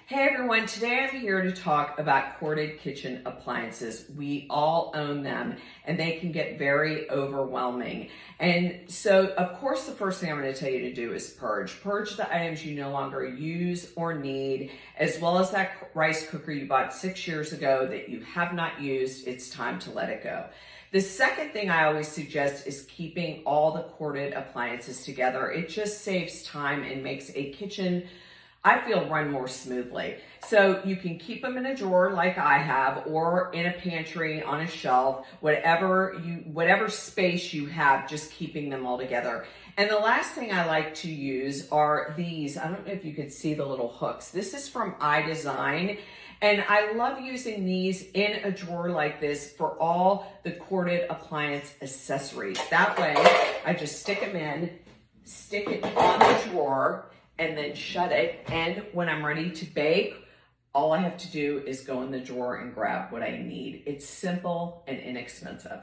Hey everyone, today I'm here to talk about corded kitchen appliances. We all own them and they can get very overwhelming. And so, of course, the first thing I'm going to tell you to do is purge. Purge the items you no longer use or need, as well as that rice cooker you bought 6 years ago that you have not used. It's time to let it go. The second thing I always suggest is keeping all the corded appliances together. It just saves time and makes a kitchen, I feel, run more smoothly. So you can keep them in a drawer like I have, or in a pantry on a shelf, whatever space you have, just keeping them all together. And the last thing I like to use are these. I don't know if you could see the little hooks. This is from iDesign. And I love using these in a drawer like this for all the corded appliance accessories. That way, I just stick them in, stick it on the drawer, and then shut it. And when I'm ready to bake, all I have to do is go in the drawer and grab what I need. It's simple and inexpensive.